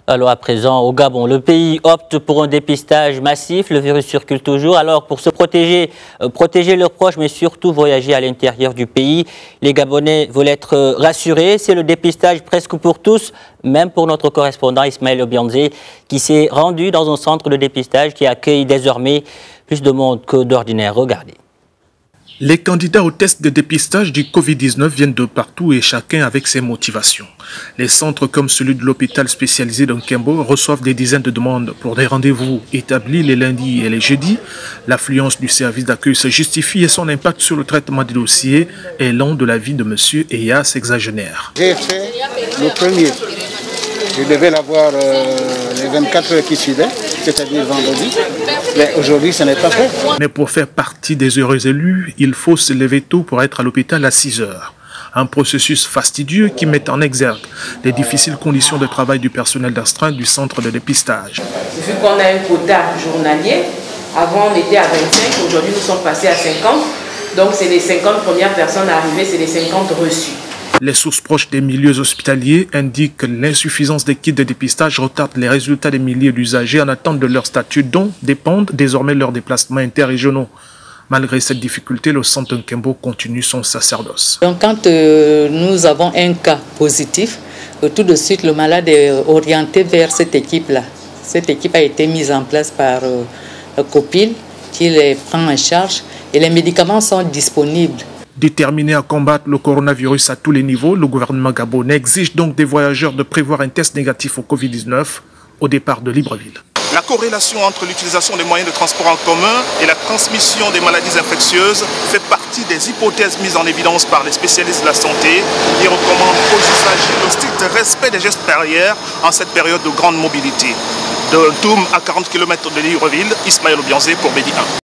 Alors à présent, au Gabon, le pays opte pour un dépistage massif. Le virus circule toujours. Alors pour se protéger, protéger leurs proches, mais surtout voyager à l'intérieur du pays, les Gabonais veulent être rassurés. C'est le dépistage presque pour tous, même pour notre correspondant Ismaël Obianze, qui s'est rendu dans un centre de dépistage qui accueille désormais plus de monde que d'ordinaire. Regardez. Les candidats au test de dépistage du Covid-19 viennent de partout et chacun avec ses motivations. Les centres comme celui de l'hôpital spécialisé d'Nkembo reçoivent des dizaines de demandes pour des rendez-vous établis les lundis et les jeudis. L'affluence du service d'accueil se justifie et son impact sur le traitement des dossiers est long de la vie de M. Eya sexagénaire. J'ai fait le premier. Je devais l'avoir les 24 heures qui suivaient, c'est-à-dire vendredi. Mais aujourd'hui, ce n'est pas fait. Mais pour faire partie des heureux élus, il faut se lever tôt pour être à l'hôpital à 6 heures. Un processus fastidieux qui met en exergue les difficiles conditions de travail du personnel d'astreint du centre de dépistage. Vu qu'on a un quota journalier, avant on était à 25, aujourd'hui nous sommes passés à 50. Donc c'est les 50 premières personnes arrivées, c'est les 50 reçues. Les sources proches des milieux hospitaliers indiquent que l'insuffisance des kits de dépistage retarde les résultats des milliers d'usagers en attente de leur statut dont dépendent désormais leurs déplacements interrégionaux. Malgré cette difficulté, le centre Nkembo continue son sacerdoce. Donc quand nous avons un cas positif, tout de suite le malade est orienté vers cette équipe-là. Cette équipe a été mise en place par le COPIL qui les prend en charge et les médicaments sont disponibles. Déterminé à combattre le coronavirus à tous les niveaux, le gouvernement gabonais exige donc des voyageurs de prévoir un test négatif au Covid-19 au départ de Libreville. La corrélation entre l'utilisation des moyens de transport en commun et la transmission des maladies infectieuses fait partie des hypothèses mises en évidence par les spécialistes de la santé. Ils recommandent aux usagers le strict respect des gestes barrières en cette période de grande mobilité. De Toum à 40 km de Libreville, Ismaël Obianze pour Média 1.